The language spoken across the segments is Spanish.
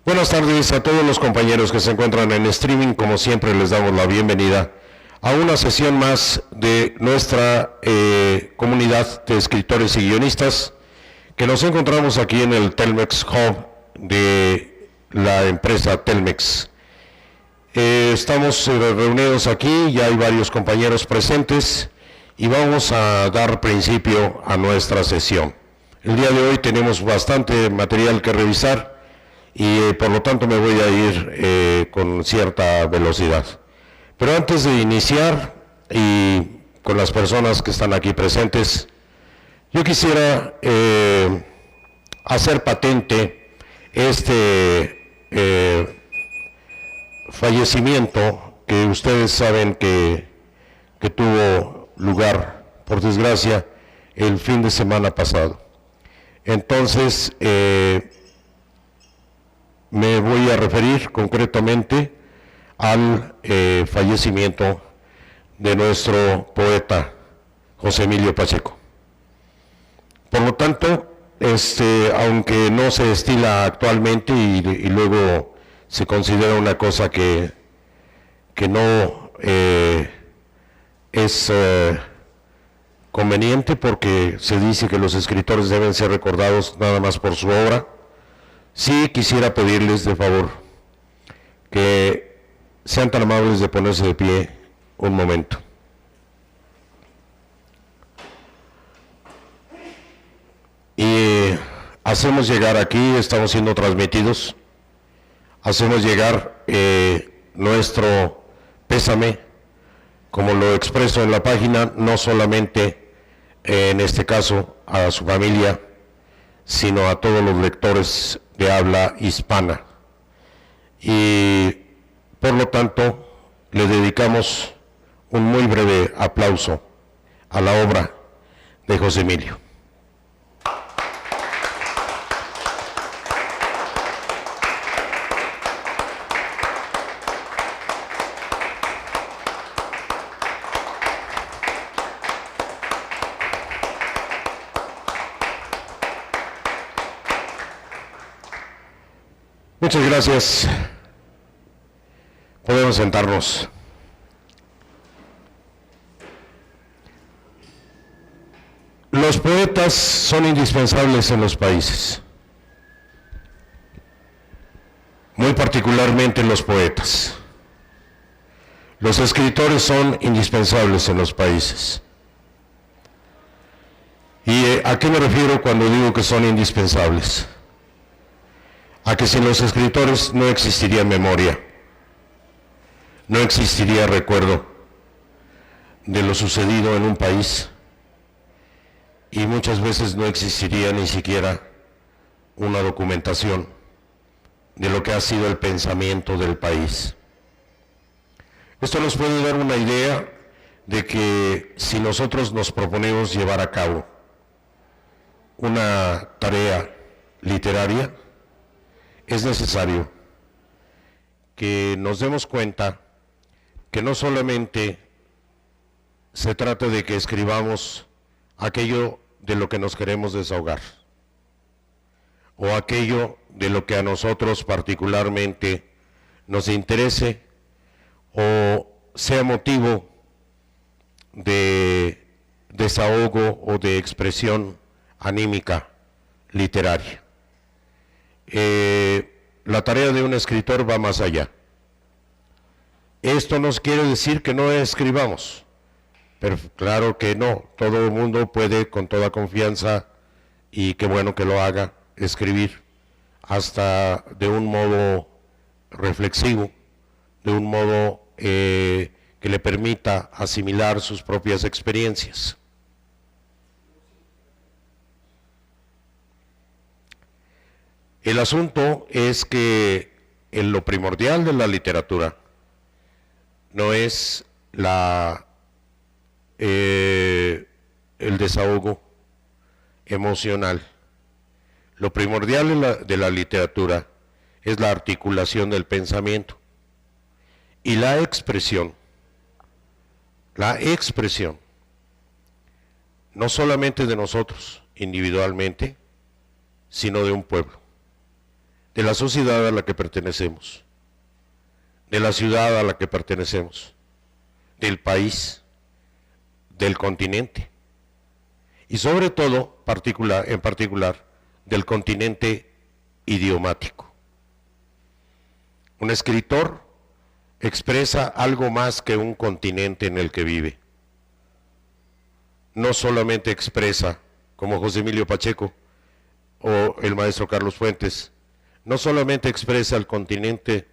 Buenas tardes a todos los compañeros que se encuentran en streaming. Como siempre les damos la bienvenida a una sesión más de nuestra comunidad de escritores y guionistas que nos encontramos aquí en el Telmex Hub de la empresa Telmex. Estamos reunidos aquí, ya hay varios compañeros presentes y vamos a dar principio a nuestra sesión. El día de hoy tenemos bastante material que revisar y por lo tanto me voy a ir con cierta velocidad. Pero antes de iniciar y con las personas que están aquí presentes, yo quisiera hacer patente este fallecimiento que ustedes saben que tuvo lugar, por desgracia, el fin de semana pasado. Entonces, me voy a referir concretamente al fallecimiento de nuestro poeta José Emilio Pacheco. Por lo tanto, aunque no se estila actualmente y luego se considera una cosa que no es conveniente, porque se dice que los escritores deben ser recordados nada más por su obra, sí quisiera pedirles de favor que sean tan amables de ponerse de pie un momento. Y hacemos llegar aquí, estamos siendo transmitidos, hacemos llegar nuestro pésame, como lo expreso en la página, no solamente en este caso a su familia, sino a todos los lectores de habla hispana. Y por lo tanto le dedicamos un muy breve aplauso a la obra de José Emilio. Muchas gracias. Podemos sentarnos. Los poetas son indispensables en los países, muy particularmente los poetas. Los escritores son indispensables en los países. ¿Y a qué me refiero cuando digo que son indispensables? A que sin los escritores no existiría memoria, no existiría recuerdo de lo sucedido en un país y muchas veces no existiría ni siquiera una documentación de lo que ha sido el pensamiento del país. Esto nos puede dar una idea de que si nosotros nos proponemos llevar a cabo una tarea literaria, es necesario que nos demos cuenta que no solamente se trata de que escribamos aquello de lo que nos queremos desahogar, o aquello de lo que a nosotros particularmente nos interese, o sea motivo de desahogo o de expresión anímica literaria. La tarea de un escritor va más allá. Esto no quiere decir que no escribamos, pero claro que no, todo el mundo puede con toda confianza, y qué bueno que lo haga, escribir hasta de un modo reflexivo, de un modo que le permita asimilar sus propias experiencias. El asunto es que en lo primordial de la literatura no es el desahogo emocional. Lo primordial de la literatura es la articulación del pensamiento y la expresión, no solamente de nosotros individualmente, sino de un pueblo. de la sociedad a la que pertenecemos, de la ciudad a la que pertenecemos, del país, del continente y sobre todo, en particular, del continente idiomático. Un escritor expresa algo más que un continente en el que vive. No solamente expresa, como José Emilio Pacheco o el maestro Carlos Fuentes, no solamente expresa el continente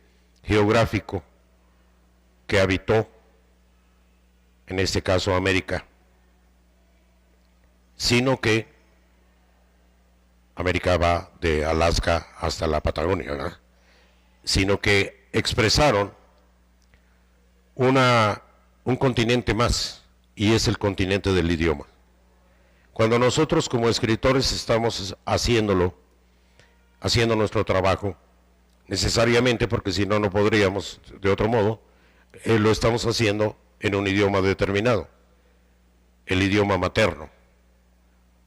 geográfico que habitó, en este caso América, sino que América va de Alaska hasta la Patagonia, ¿verdad? Sino que expresaron un continente más, y es el continente del idioma. Cuando nosotros como escritores estamos haciendo nuestro trabajo, necesariamente, porque si no, no podríamos de otro modo, lo estamos haciendo en un idioma determinado, el idioma materno,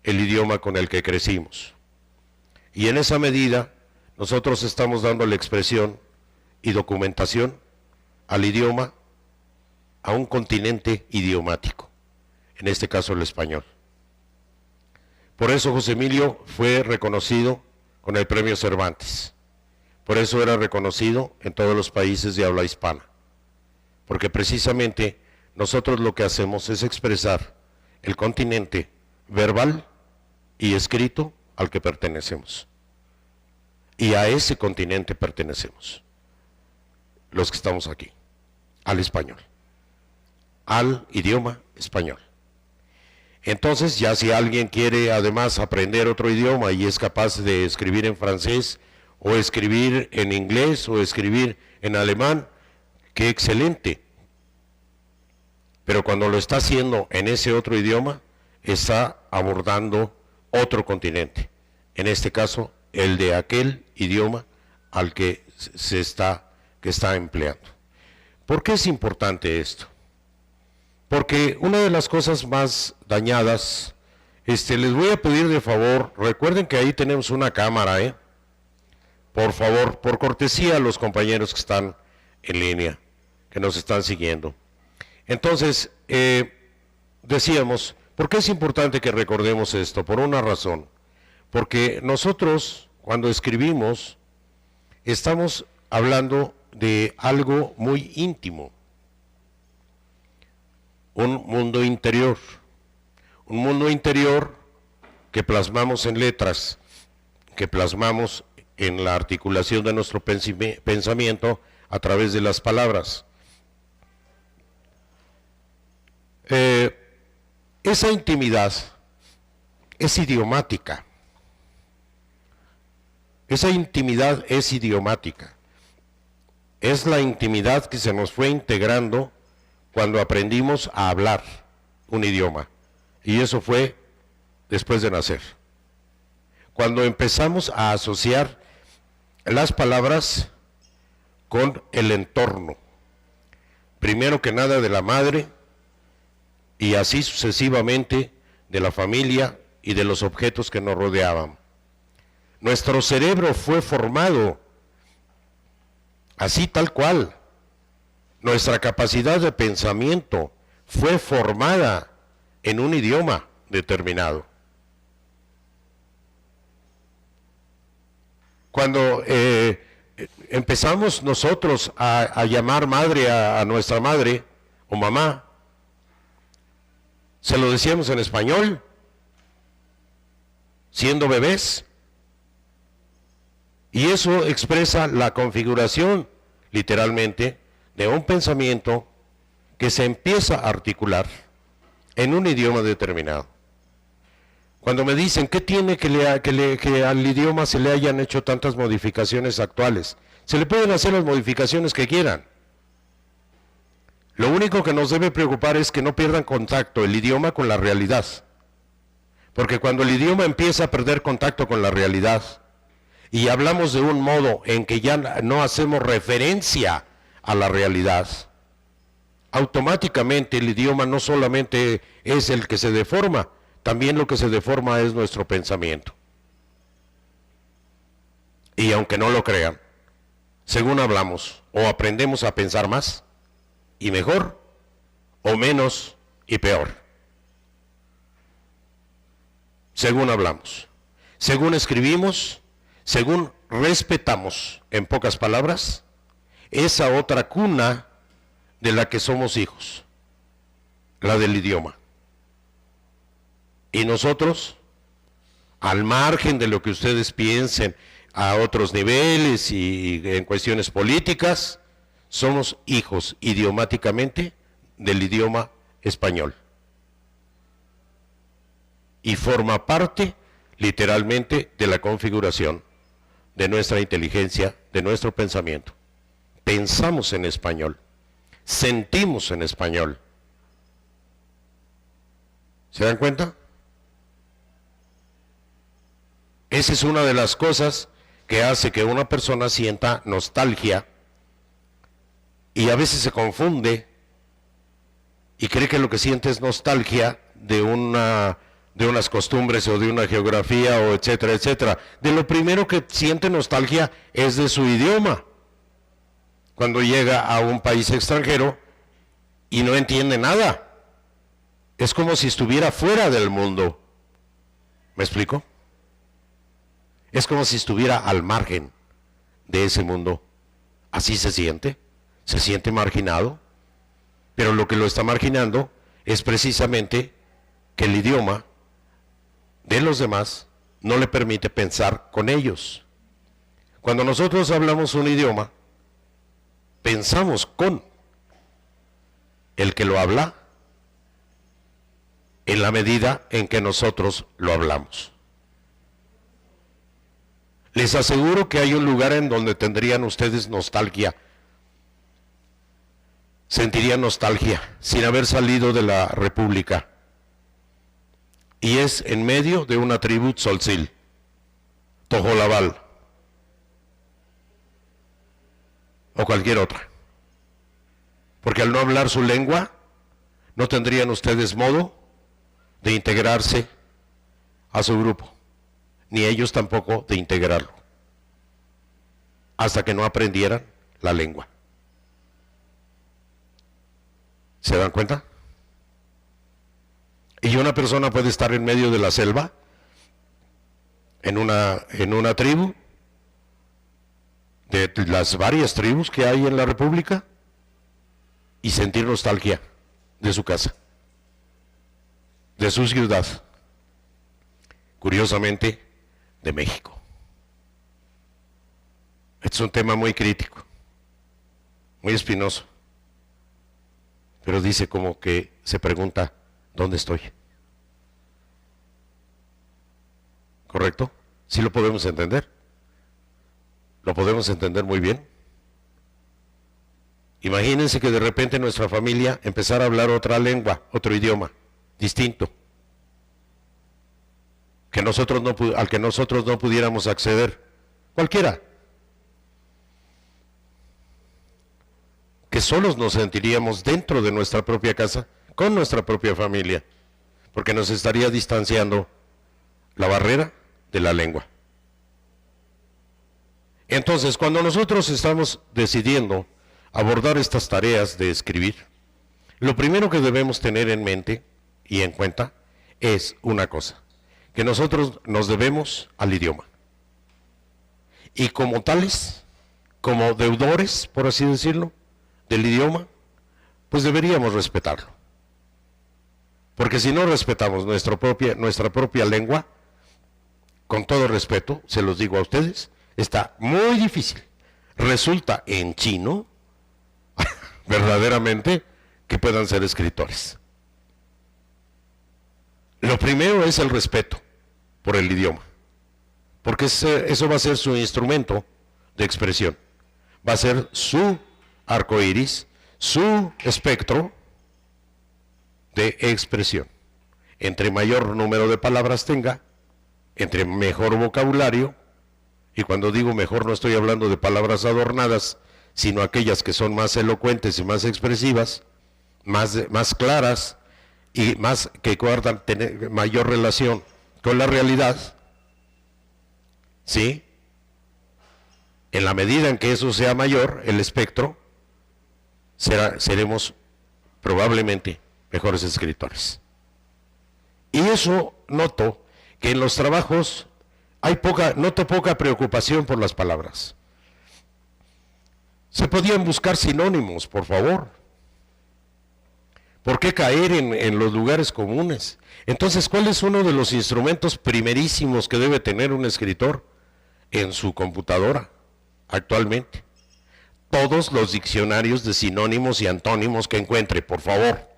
el idioma con el que crecimos. Y en esa medida, nosotros estamos dando la expresión y documentación al idioma, a un continente idiomático, en este caso el español. Por eso José Emilio fue reconocido con el Premio Cervantes. Por eso era reconocido en todos los países de habla hispana. Porque precisamente nosotros lo que hacemos es expresar el continente verbal y escrito al que pertenecemos. Y a ese continente pertenecemos, los que estamos aquí, al español, al idioma español. Entonces, ya si alguien quiere además aprender otro idioma y es capaz de escribir en francés, o escribir en inglés, o escribir en alemán, ¡qué excelente! Pero cuando lo está haciendo en ese otro idioma, está abordando otro continente, en este caso, el de aquel idioma al que está empleando. ¿Por qué es importante esto? Porque una de las cosas más dañadas, les voy a pedir de favor, recuerden que ahí tenemos una cámara, por favor, por cortesía a los compañeros que están en línea, que nos están siguiendo. Entonces, decíamos, ¿por qué es importante que recordemos esto? Por una razón, porque nosotros, cuando escribimos, estamos hablando de algo muy íntimo, un mundo interior que plasmamos en letras, que plasmamos en la articulación de nuestro pensamiento a través de las palabras. Esa intimidad es idiomática. Esa intimidad es idiomática. Es la intimidad que se nos fue integrando cuando aprendimos a hablar un idioma. Y eso fue después de nacer. Cuando empezamos a asociar las palabras con el entorno. Primero que nada de la madre y así sucesivamente de la familia y de los objetos que nos rodeaban. Nuestro cerebro fue formado así tal cual. Nuestra capacidad de pensamiento fue formada en un idioma determinado. Cuando empezamos nosotros a llamar madre a nuestra madre o mamá, se lo decíamos en español, siendo bebés. Y eso expresa la configuración, literalmente, de un pensamiento que se empieza a articular en un idioma determinado. Cuando me dicen, ¿qué tiene que al idioma se le hayan hecho tantas modificaciones actuales? Se le pueden hacer las modificaciones que quieran. Lo único que nos debe preocupar es que no pierdan contacto el idioma con la realidad. Porque cuando el idioma empieza a perder contacto con la realidad y hablamos de un modo en que ya no hacemos referencia a la realidad, automáticamente el idioma no solamente es el que se deforma, también lo que se deforma es nuestro pensamiento. Y aunque no lo crean, según hablamos, o aprendemos a pensar más y mejor, o menos y peor. Según hablamos, según escribimos, según respetamos, en pocas palabras, esa otra cuna de la que somos hijos, la del idioma. Y nosotros, al margen de lo que ustedes piensen a otros niveles y en cuestiones políticas, somos hijos idiomáticamente del idioma español. Y forma parte, literalmente, de la configuración de nuestra inteligencia, de nuestro pensamiento. Pensamos en español, sentimos en español. ¿Se dan cuenta? Esa es una de las cosas que hace que una persona sienta nostalgia y a veces se confunde y cree que lo que siente es nostalgia de unas costumbres o de una geografía o etcétera, etcétera. De lo primero que siente nostalgia es de su idioma. Cuando llega a un país extranjero y no entiende nada. Es como si estuviera fuera del mundo. ¿Me explico? Es como si estuviera al margen de ese mundo. Así se siente marginado, pero lo que lo está marginando es precisamente que el idioma de los demás no le permite pensar con ellos. Cuando nosotros hablamos un idioma, pensamos con el que lo habla en la medida en que nosotros lo hablamos. Les aseguro que hay un lugar en donde tendrían ustedes nostalgia, sentirían nostalgia sin haber salido de la República. Y es en medio de una tribu tzoltzil, tojolabal, o cualquier otra. Porque al no hablar su lengua, no tendrían ustedes modo de integrarse a su grupo, ni ellos tampoco de integrarlo, hasta que no aprendieran la lengua. ¿Se dan cuenta? Y una persona puede estar en medio de la selva, en una tribu, de las varias tribus que hay en la República, y sentir nostalgia de su casa, de su ciudad, curiosamente, de México. Este es un tema muy crítico, muy espinoso, pero dice como que se pregunta, ¿dónde estoy? ¿Correcto? ¿Sí lo podemos entender? ¿Lo podemos entender muy bien? Imagínense que de repente nuestra familia empezara a hablar otra lengua, otro idioma, distinto, que al que nosotros no pudiéramos acceder, cualquiera. Que solos nos sentiríamos dentro de nuestra propia casa, con nuestra propia familia, porque nos estaría distanciando la barrera de la lengua. Entonces, cuando nosotros estamos decidiendo abordar estas tareas de escribir, lo primero que debemos tener en mente y en cuenta es una cosa, que nosotros nos debemos al idioma. Y como tales, como deudores, por así decirlo, del idioma, pues deberíamos respetarlo. Porque si no respetamos nuestra propia lengua, con todo respeto, se los digo a ustedes, está muy difícil. Resulta en chino, verdaderamente, que puedan ser escritores. Lo primero es el respeto por el idioma, porque eso va a ser su instrumento de expresión, va a ser su arco iris, su espectro de expresión. Entre mayor número de palabras tenga, entre mejor vocabulario, y cuando digo mejor no estoy hablando de palabras adornadas, sino aquellas que son más elocuentes y más expresivas, más claras y más que guardan mayor relación con la realidad, ¿sí? En la medida en que eso sea mayor, el espectro, seremos probablemente mejores escritores. Y eso noto que en los trabajos noto poca preocupación por las palabras. Se podían buscar sinónimos, por favor. ¿Por qué caer en los lugares comunes? Entonces, ¿cuál es uno de los instrumentos primerísimos que debe tener un escritor en su computadora actualmente? Todos los diccionarios de sinónimos y antónimos que encuentre, por favor.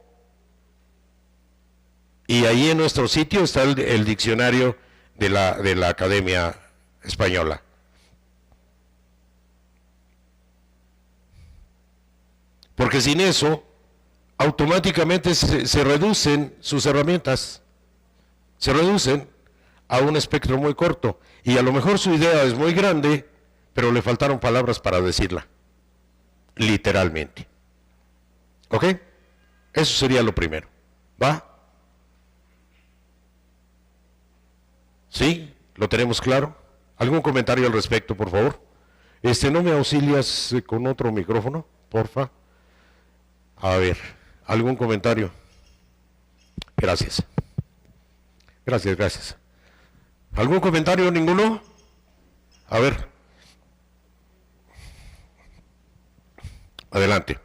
Y ahí en nuestro sitio está el diccionario de la Academia Española. Porque sin eso, automáticamente se reducen sus herramientas, se reducen a un espectro muy corto. Y a lo mejor su idea es muy grande, pero le faltaron palabras para decirla, literalmente. ¿Ok? Eso sería lo primero. ¿Va? ¿Sí? ¿Lo tenemos claro? ¿Algún comentario al respecto, por favor? ¿No me auxilias con otro micrófono, porfa? A ver, ¿algún comentario? Gracias. Gracias, gracias. ¿Algún comentario? ¿Ninguno? A ver. Adelante.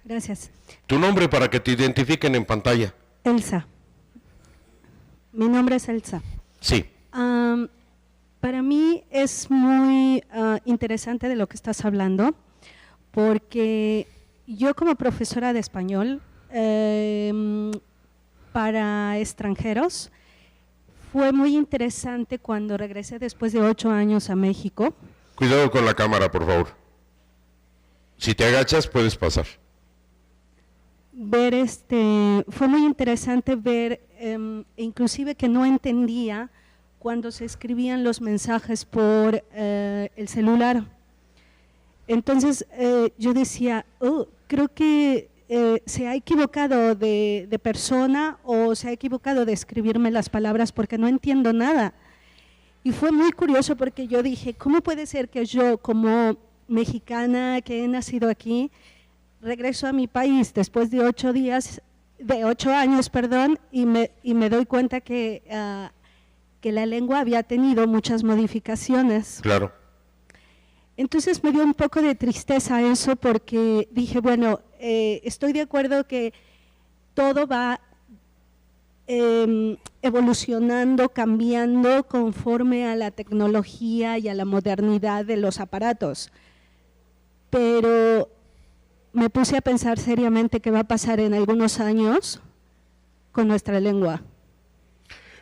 Gracias. Tu nombre para que te identifiquen en pantalla. Elsa. Mi nombre es Elsa. Sí. Para mí es muy interesante de lo que estás hablando, porque yo como profesora de español para extranjeros, fue muy interesante cuando regresé después de 8 años a México. Cuidado con la cámara, por favor. Si te agachas, puedes pasar. Fue muy interesante ver, inclusive que no entendía cuando se escribían los mensajes por el celular. Entonces yo decía, creo que se ha equivocado de persona o se ha equivocado de escribirme las palabras porque no entiendo nada. Y fue muy curioso porque yo dije, ¿cómo puede ser que yo como mexicana que he nacido aquí, regreso a mi país después de 8 años, y me doy cuenta que la lengua había tenido muchas modificaciones? Claro. Entonces me dio un poco de tristeza eso porque dije, bueno, estoy de acuerdo que todo va evolucionando, cambiando conforme a la tecnología y a la modernidad de los aparatos, pero me puse a pensar seriamente qué va a pasar en algunos años con nuestra lengua.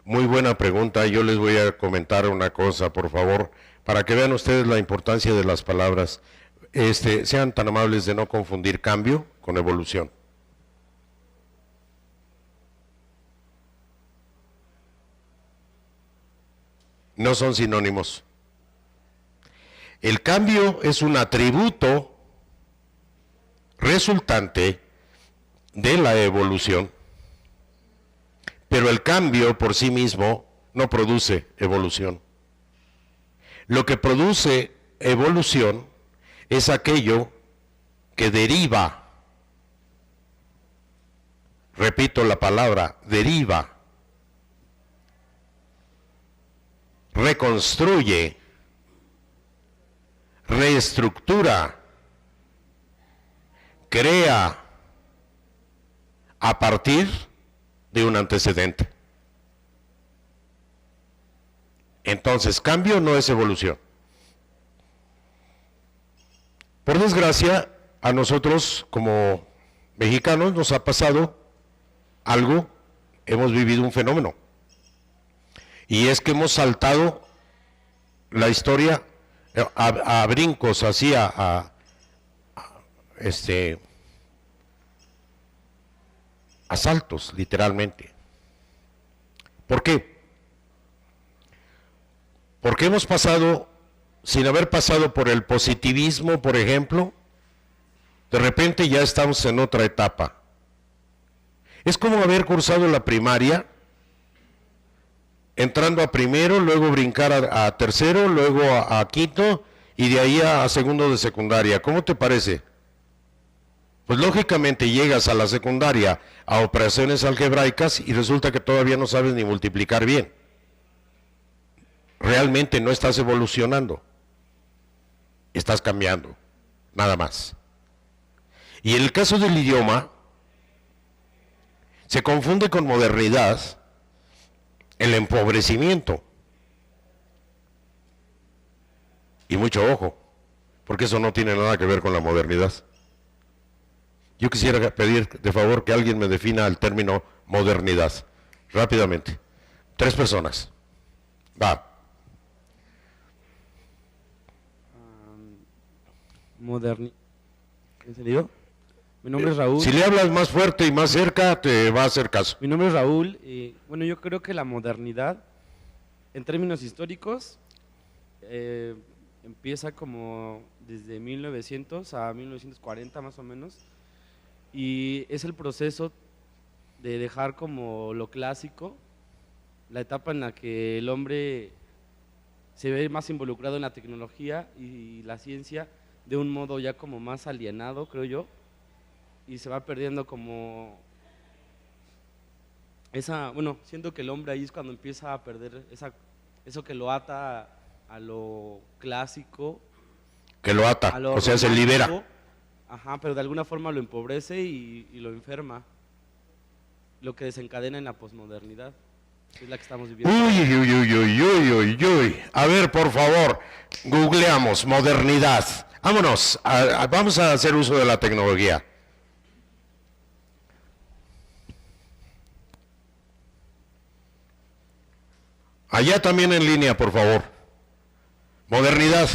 Muy buena pregunta. Yo les voy a comentar una cosa, por favor, para que vean ustedes la importancia de las palabras. Sean tan amables de no confundir cambio con evolución. No son sinónimos. El cambio es un atributo resultante de la evolución, pero el cambio por sí mismo no produce evolución. Lo que produce evolución es aquello que deriva, repito la palabra, deriva, reconstruye, reestructura, crea a partir de un antecedente. Entonces, cambio no es evolución. Por desgracia, a nosotros como mexicanos nos ha pasado algo, hemos vivido un fenómeno. Y es que hemos saltado la historia a brincos, así a saltos, literalmente. ¿Por qué? Porque hemos pasado, sin haber pasado por el positivismo, por ejemplo, de repente ya estamos en otra etapa. Es como haber cursado la primaria, entrando a primero, luego brincar a tercero, luego a quinto, y de ahí a segundo de secundaria. ¿Cómo te parece? Pues lógicamente llegas a la secundaria a operaciones algebraicas y resulta que todavía no sabes ni multiplicar bien. Realmente no estás evolucionando, estás cambiando, nada más. Y en el caso del idioma, se confunde con modernidad el empobrecimiento. Y mucho ojo, porque eso no tiene nada que ver con la modernidad. Yo quisiera pedir de favor que alguien me defina el término modernidad, rápidamente. 3 personas. Va. ¿En serio? Mi nombre es Raúl. Si le hablas más fuerte y más cerca, te va a hacer caso. Mi nombre es Raúl. Bueno, yo creo que la modernidad, en términos históricos, empieza como desde 1900 a 1940 más o menos, y es el proceso de dejar como lo clásico, la etapa en la que el hombre se ve más involucrado en la tecnología y la ciencia de un modo ya como más alienado, creo yo, y se va perdiendo como esa, bueno, siento que el hombre ahí es cuando empieza a perder eso que lo ata a lo clásico. Que lo ata, o sea, se libera. Ajá, pero de alguna forma lo empobrece y lo enferma, lo que desencadena en la posmodernidad, que es la que estamos viviendo. Uy, uy, uy, uy, uy, uy, uy. A ver, por favor, googleamos modernidad. Vámonos, vamos a hacer uso de la tecnología. Allá también en línea, por favor. Modernidad.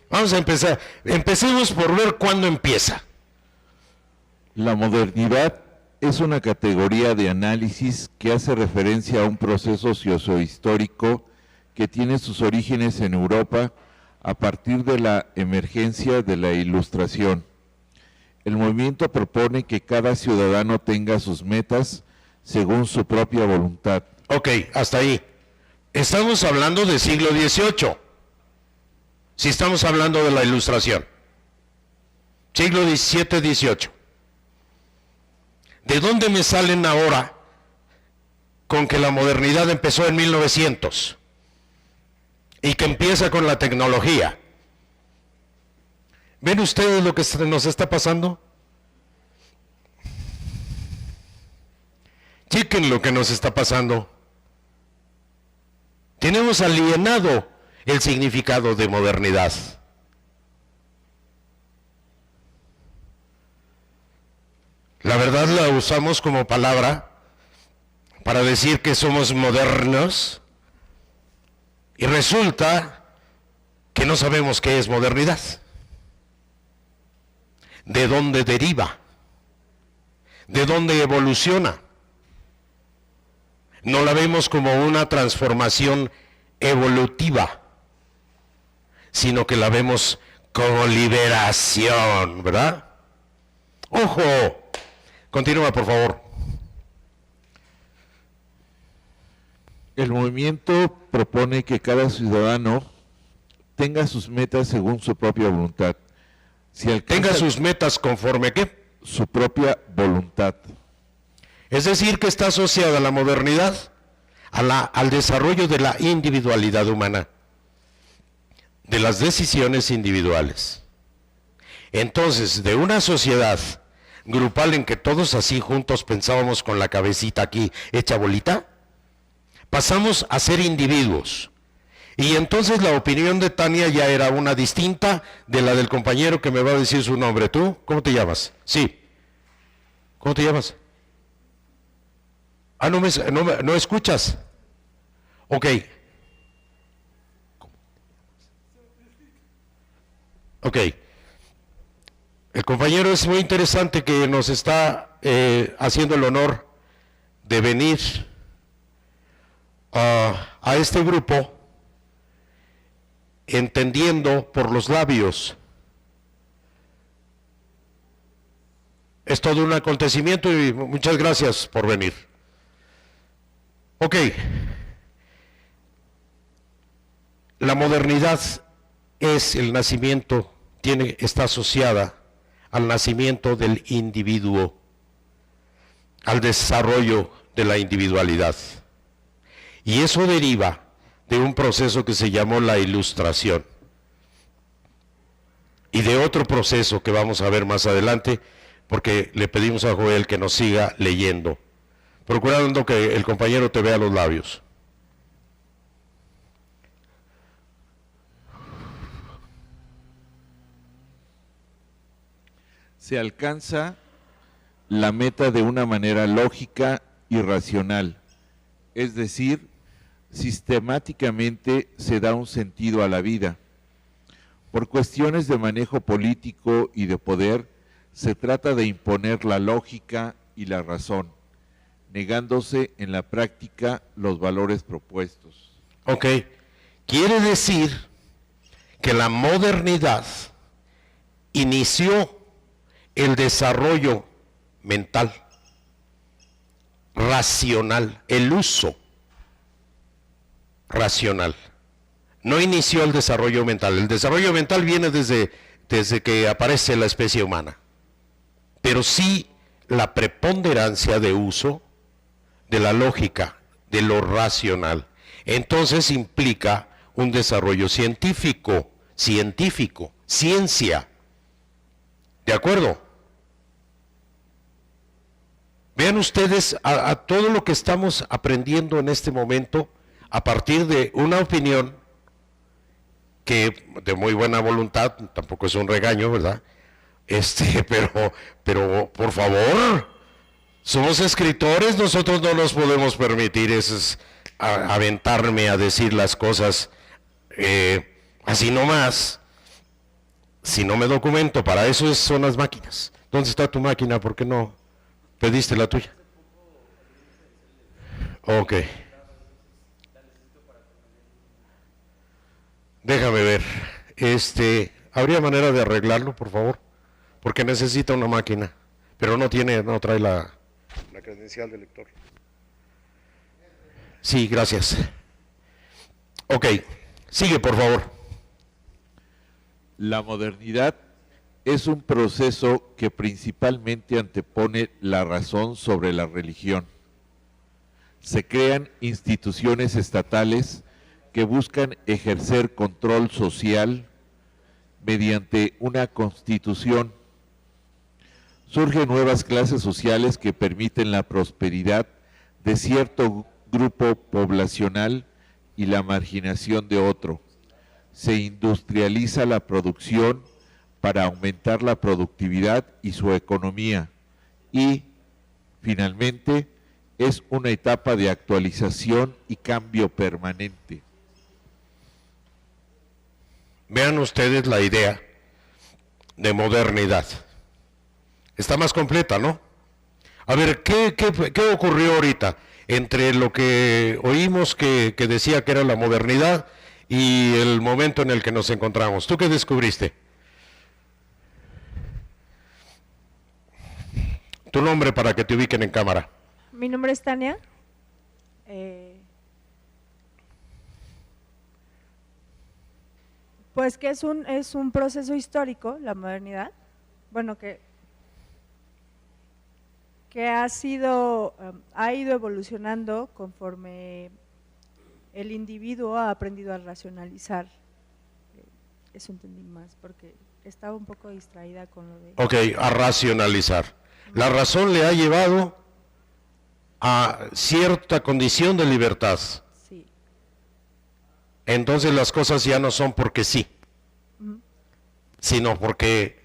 Vamos a empezar. Empecemos por ver cuándo empieza. La modernidad es una categoría de análisis que hace referencia a un proceso sociohistórico que tiene sus orígenes en Europa a partir de la emergencia de la Ilustración. El movimiento propone que cada ciudadano tenga sus metas según su propia voluntad. Ok, hasta ahí. Estamos hablando del siglo XVIII. Si estamos hablando de la Ilustración. Siglo XVII, XVIII. ¿De dónde me salen ahora con que la modernidad empezó en 1900? Y que empieza con la tecnología. ¿Ven ustedes lo que nos está pasando? Chequen lo que nos está pasando. Tenemos alienado el significado de modernidad. La verdad la usamos como palabra para decir que somos modernos y resulta que no sabemos qué es modernidad. ¿De dónde deriva? ¿De dónde evoluciona? No la vemos como una transformación evolutiva, sino que la vemos como liberación, ¿verdad? ¡Ojo! Continúa, por favor. El movimiento propone que cada ciudadano tenga sus metas según su propia voluntad. Si Tenga sus metas conforme ¿qué? Su propia voluntad. Es decir, que está asociada la modernidad al desarrollo de la individualidad humana, de las decisiones individuales. Entonces, de una sociedad grupal en que todos así juntos pensábamos con la cabecita aquí hecha bolita, pasamos a ser individuos. Y entonces la opinión de Tania ya era una distinta de la del compañero que me va a decir su nombre. ¿Tú? ¿Cómo te llamas? Sí. ¿Cómo te llamas? Ah, no escuchas. Ok. Ok. El compañero es muy interesante que nos está haciendo el honor de venir a este grupo entendiendo por los labios. Es todo un acontecimiento y muchas gracias por venir. Ok. La modernidad es el nacimiento, está asociada al nacimiento del individuo, al desarrollo de la individualidad. Y eso deriva de un proceso que se llamó la Ilustración y de otro proceso que vamos a ver más adelante, porque le pedimos a Joel que nos siga leyendo, procurando que el compañero te vea los labios. Se alcanza la meta de una manera lógica y racional, es decir, sistemáticamente se da un sentido a la vida. Por cuestiones de manejo político y de poder, se trata de imponer la lógica y la razón, negándose en la práctica los valores propuestos. Ok, quiere decir que la modernidad inició el desarrollo mental, racional, el uso racional. No inició el desarrollo mental. El desarrollo mental viene desde que aparece la especie humana. Pero sí la preponderancia de uso de la lógica, de lo racional. Entonces implica un desarrollo científico, ciencia. ¿De acuerdo? Vean ustedes a todo lo que estamos aprendiendo en este momento a partir de una opinión que de muy buena voluntad, tampoco es un regaño, ¿verdad? Pero por favor, somos escritores, nosotros no nos podemos permitir aventarme a decir las cosas así nomás, si no me documento. Para eso son las máquinas. ¿Dónde está tu máquina? ¿Por qué no pediste la tuya? Ok. Déjame ver. ¿Habría manera de arreglarlo, por favor? Porque necesita una máquina, pero no trae la credencial del lector. Sí, gracias. Ok, sigue, por favor. La modernidad es un proceso que principalmente antepone la razón sobre la religión. Se crean instituciones estatales que buscan ejercer control social mediante una constitución. Surgen nuevas clases sociales que permiten la prosperidad de cierto grupo poblacional y la marginación de otro. Se industrializa la producción para aumentar la productividad y su economía. Y, finalmente, es una etapa de actualización y cambio permanente. Vean ustedes la idea de modernidad. Está más completa, ¿no? A ver, ¿qué ocurrió ahorita entre lo que oímos que decía que era la modernidad y el momento en el que nos encontramos? ¿Tú qué descubriste? Tu nombre para que te ubiquen en cámara. Mi nombre es Tania. Pues que es un proceso histórico, la modernidad, bueno, que ha ido evolucionando conforme el individuo ha aprendido a racionalizar. Eso entendí más, porque estaba un poco distraída con lo de… Ok, a racionalizar. La razón le ha llevado a cierta condición de libertad. Sí. Entonces las cosas ya no son porque sí, sino porque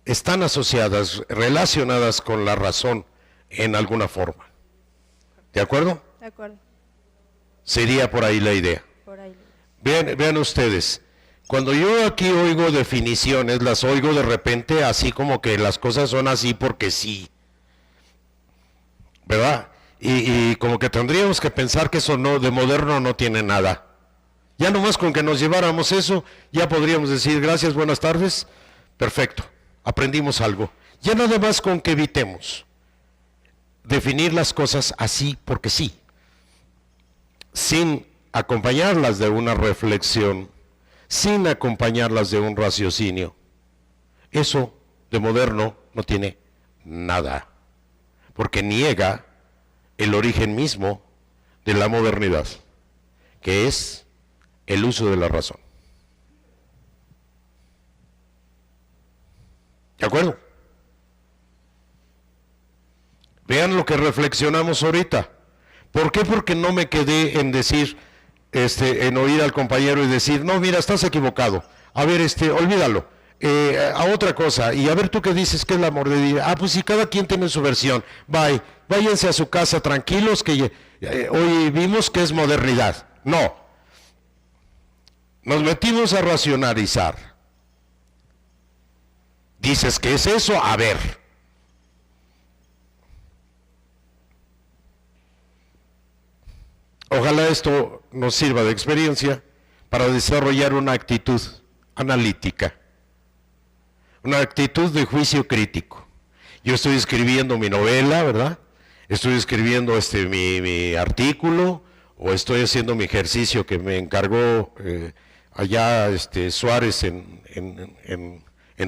están asociadas, relacionadas con la razón en alguna forma. ¿De acuerdo? De acuerdo. Sería por ahí la idea. Por ahí. Vean ustedes, cuando yo aquí oigo definiciones, las oigo de repente así como que las cosas son así porque sí, ¿verdad? Y como que tendríamos que pensar que eso no, de moderno no tiene nada. Ya nomás con que nos lleváramos eso, ya podríamos decir gracias, buenas tardes, perfecto, aprendimos algo. Ya nada más con que evitemos definir las cosas así porque sí, sin acompañarlas de una reflexión, sin acompañarlas de un raciocinio. Eso de moderno no tiene nada, porque niega el origen mismo de la modernidad, que es el uso de la razón. ¿De acuerdo? Vean lo que reflexionamos ahorita. ¿Por qué? Porque no me quedé en decir, en oír al compañero y decir, no, mira, estás equivocado. A ver, olvídalo. A otra cosa, y a ver tú qué dices que es la modernidad. Ah, pues si cada quien tiene su versión. Váyanse a su casa tranquilos, que hoy vimos que es modernidad. No. Nos metimos a racionalizar. ¿Dices que es eso? A ver. Ojalá esto nos sirva de experiencia para desarrollar una actitud analítica, una actitud de juicio crítico. Yo estoy escribiendo mi novela, ¿verdad? Estoy escribiendo mi artículo, o estoy haciendo mi ejercicio que me encargó allá Suárez en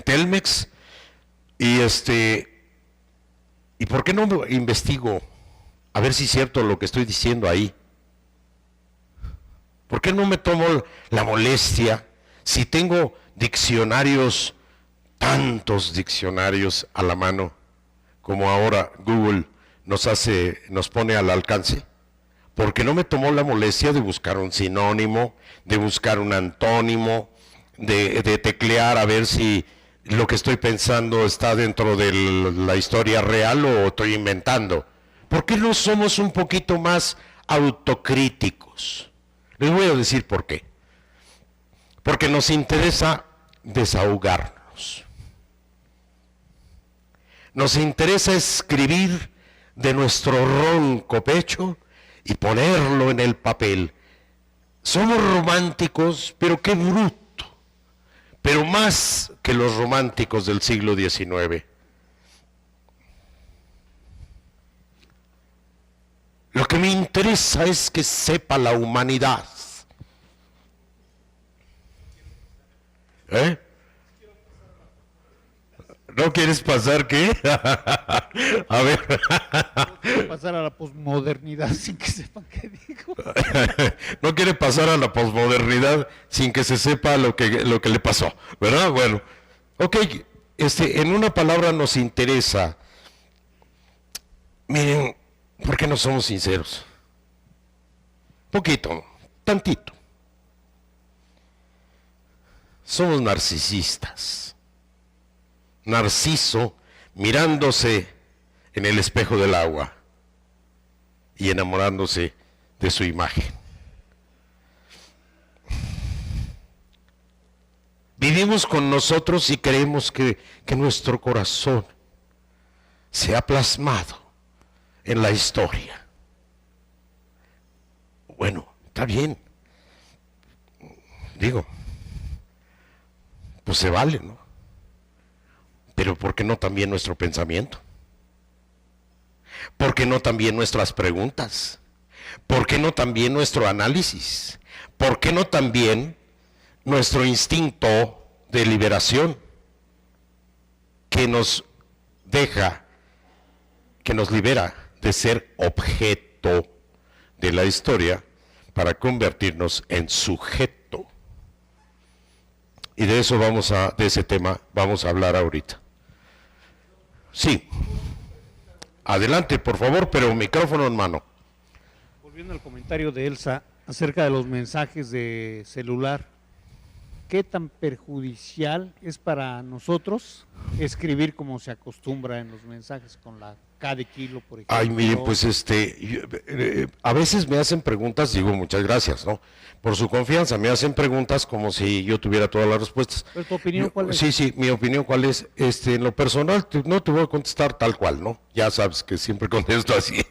Telmex, y ¿por qué no investigo a ver si es cierto lo que estoy diciendo ahí? ¿Por qué no me tomo la molestia, si tengo diccionarios, tantos diccionarios a la mano, como ahora Google nos pone al alcance? ¿Por qué no me tomó la molestia de buscar un sinónimo, de buscar un antónimo, de teclear a ver si lo que estoy pensando está dentro de la historia real o estoy inventando? ¿Por qué no somos un poquito más autocríticos? Les voy a decir por qué. Porque nos interesa desahogarnos. Nos interesa escribir de nuestro ronco pecho y ponerlo en el papel. Somos románticos, pero qué bruto. Pero más que los románticos del siglo XIX. Lo que me interesa es que sepa la humanidad. ¿No quieres pasar qué? A ver. No pasar a la posmodernidad sin que sepan qué digo. No quiere pasar a la posmodernidad sin que se sepa lo que le pasó, ¿verdad? Bueno, ok, en una palabra nos interesa. Miren, ¿por qué no somos sinceros? Poquito, tantito. Somos narcisistas. Narciso mirándose en el espejo del agua y enamorándose de su imagen. Vivimos con nosotros y creemos que nuestro corazón se ha plasmado en la historia. Bueno, está bien. Digo, pues se vale, ¿no? Pero ¿por qué no también nuestro pensamiento? ¿Por qué no también nuestras preguntas? ¿Por qué no también nuestro análisis? ¿Por qué no también nuestro instinto de liberación que nos deja, que nos libera de ser objeto de la historia para convertirnos en sujeto? Y de eso de ese tema vamos a hablar ahorita. Sí. Adelante, por favor, pero micrófono en mano. Volviendo al comentario de Elsa acerca de los mensajes de celular, ¿qué tan perjudicial es para nosotros escribir como se acostumbra en los mensajes con la K de kilo, por ejemplo? Ay, miren, pues a veces me hacen preguntas, digo muchas gracias, ¿no? Por su confianza, me hacen preguntas como si yo tuviera todas las respuestas. ¿Pero tu opinión cuál es? Sí, mi opinión cuál es, en lo personal, no te voy a contestar tal cual, ¿no? Ya sabes que siempre contesto así.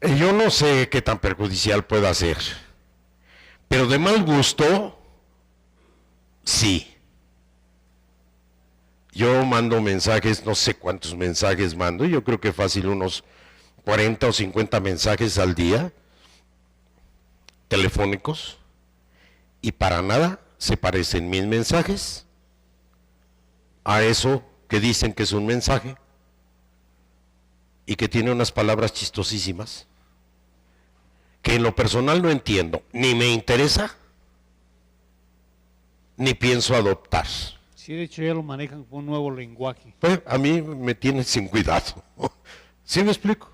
Yo no sé qué tan perjudicial pueda ser, pero de mal gusto, sí. Yo mando mensajes, no sé cuántos mensajes mando, yo creo que fácil unos 40 o 50 mensajes al día, telefónicos, y para nada se parecen mis mensajes a eso que dicen que es un mensaje y que tiene unas palabras chistosísimas que en lo personal no entiendo, ni me interesa, ni pienso adoptar. Sí, de hecho ya lo manejan como un nuevo lenguaje. Pues a mí me tienen sin cuidado. ¿Sí me explico?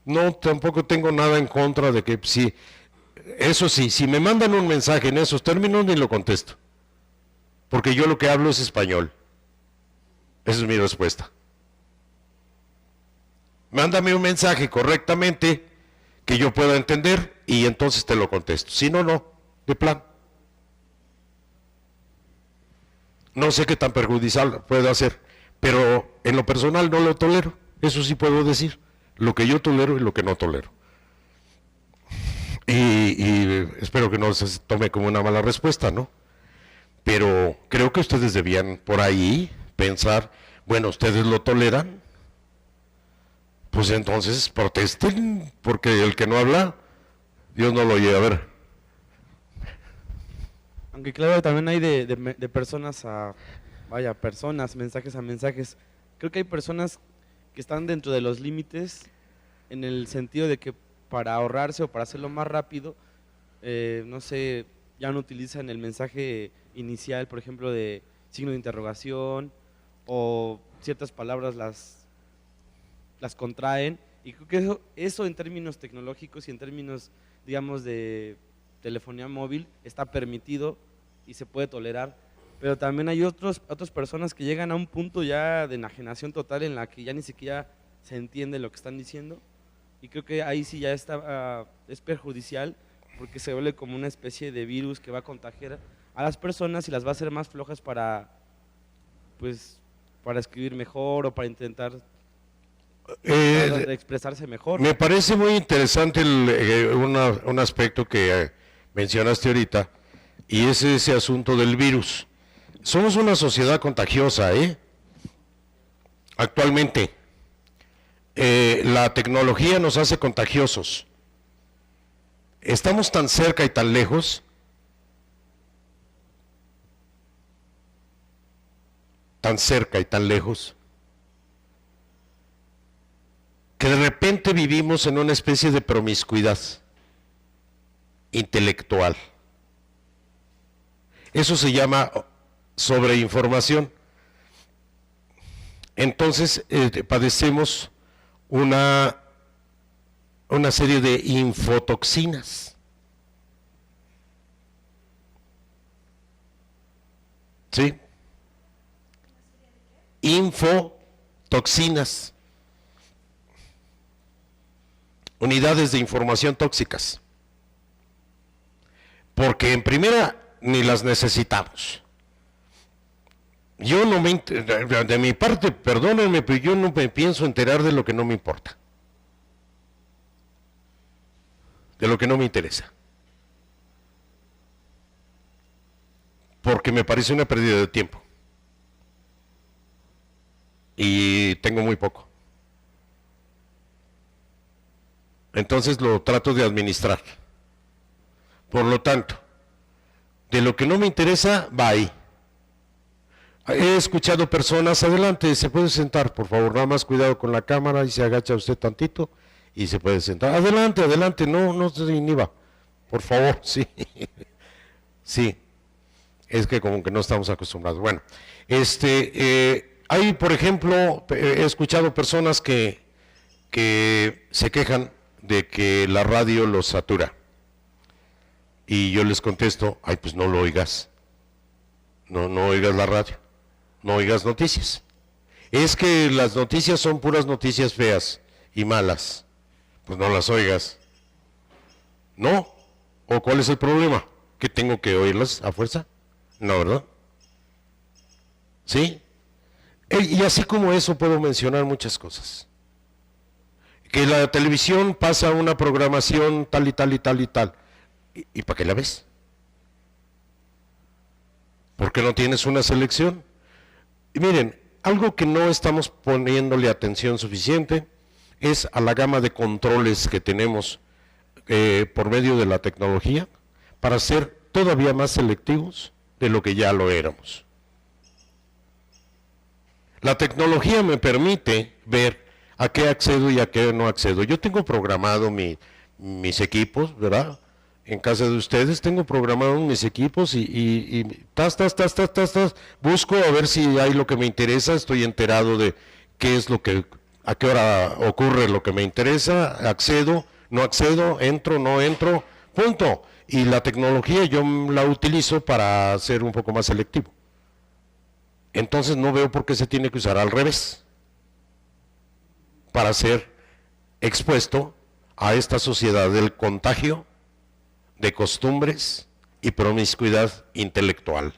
No, tampoco tengo nada en contra de que si, eso sí, si me mandan un mensaje en esos términos ni lo contesto. Porque yo lo que hablo es español. Esa es mi respuesta. Mándame un mensaje correctamente que yo pueda entender y entonces te lo contesto. Si no, no, de plan. No sé qué tan perjudicial puedo hacer, pero en lo personal no lo tolero. Eso sí puedo decir, lo que yo tolero y lo que no tolero. Y espero que no se tome como una mala respuesta, ¿no? Pero creo que ustedes debían por ahí pensar, bueno, ustedes lo toleran, pues entonces protesten, porque el que no habla, Dios no lo oye. A ver. Aunque claro, también hay de personas a, vaya, personas, mensajes a mensajes. Creo que hay personas que están dentro de los límites en el sentido de que para ahorrarse o para hacerlo más rápido, no sé, ya no utilizan el mensaje inicial, por ejemplo, de signo de interrogación, o ciertas palabras las contraen, y creo que eso en términos tecnológicos y en términos, digamos, de telefonía móvil está permitido y se puede tolerar, pero también hay otras personas que llegan a un punto ya de enajenación total en la que ya ni siquiera se entiende lo que están diciendo, y creo que ahí sí ya está, es perjudicial, porque se vuelve como una especie de virus que va a contagiar a las personas y las va a hacer más flojas para, pues, para escribir mejor o para intentar expresarse mejor. Me parece muy interesante un aspecto que mencionaste ahorita, y es ese asunto del virus. Somos una sociedad contagiosa, actualmente. La tecnología nos hace contagiosos. Estamos tan cerca y tan lejos, que de repente vivimos en una especie de promiscuidad intelectual. Eso se llama sobreinformación. Entonces padecemos una serie de infotoxinas. ¿Sí? Infotoxinas. Unidades de información tóxicas. Porque en primera ni las necesitamos. Yo no me, de mi parte, perdónenme, pero yo no me pienso enterar de lo que no me importa. De lo que no me interesa. Porque me parece una pérdida de tiempo. Y tengo muy poco. Entonces lo trato de administrar. Por lo tanto, de lo que no me interesa, va ahí. He escuchado personas, adelante, se puede sentar, por favor, nada más cuidado con la cámara y se agacha usted tantito y se puede sentar. Adelante, adelante, no se inhiba, por favor, sí. Sí, es que como que no estamos acostumbrados. Bueno, hay, por ejemplo, he escuchado personas que se quejan de que la radio los satura. Y yo les contesto, ay, pues no lo oigas. No oigas la radio. No oigas noticias. Es que las noticias son puras noticias feas y malas. Pues no las oigas. ¿No? ¿O cuál es el problema? ¿Que tengo que oírlas a fuerza? No, ¿verdad? ¿Sí? Y así como eso puedo mencionar muchas cosas. Que la televisión pasa una programación tal y tal y tal y tal. ¿Y para qué la ves? ¿Por qué no tienes una selección? Y miren, algo que no estamos poniéndole atención suficiente es a la gama de controles que tenemos por medio de la tecnología para hacer todavía más selectivos de lo que ya lo éramos. La tecnología me permite ver a qué accedo y a qué no accedo. Yo tengo programado mis equipos, ¿verdad? En casa de ustedes tengo programado mis equipos y busco a ver si hay lo que me interesa, estoy enterado de qué es lo que, a qué hora ocurre lo que me interesa, accedo, no accedo, entro, no entro, punto. Y la tecnología yo la utilizo para ser un poco más selectivo. Entonces no veo por qué se tiene que usar al revés, para ser expuesto a esta sociedad del contagio de costumbres y promiscuidad intelectual.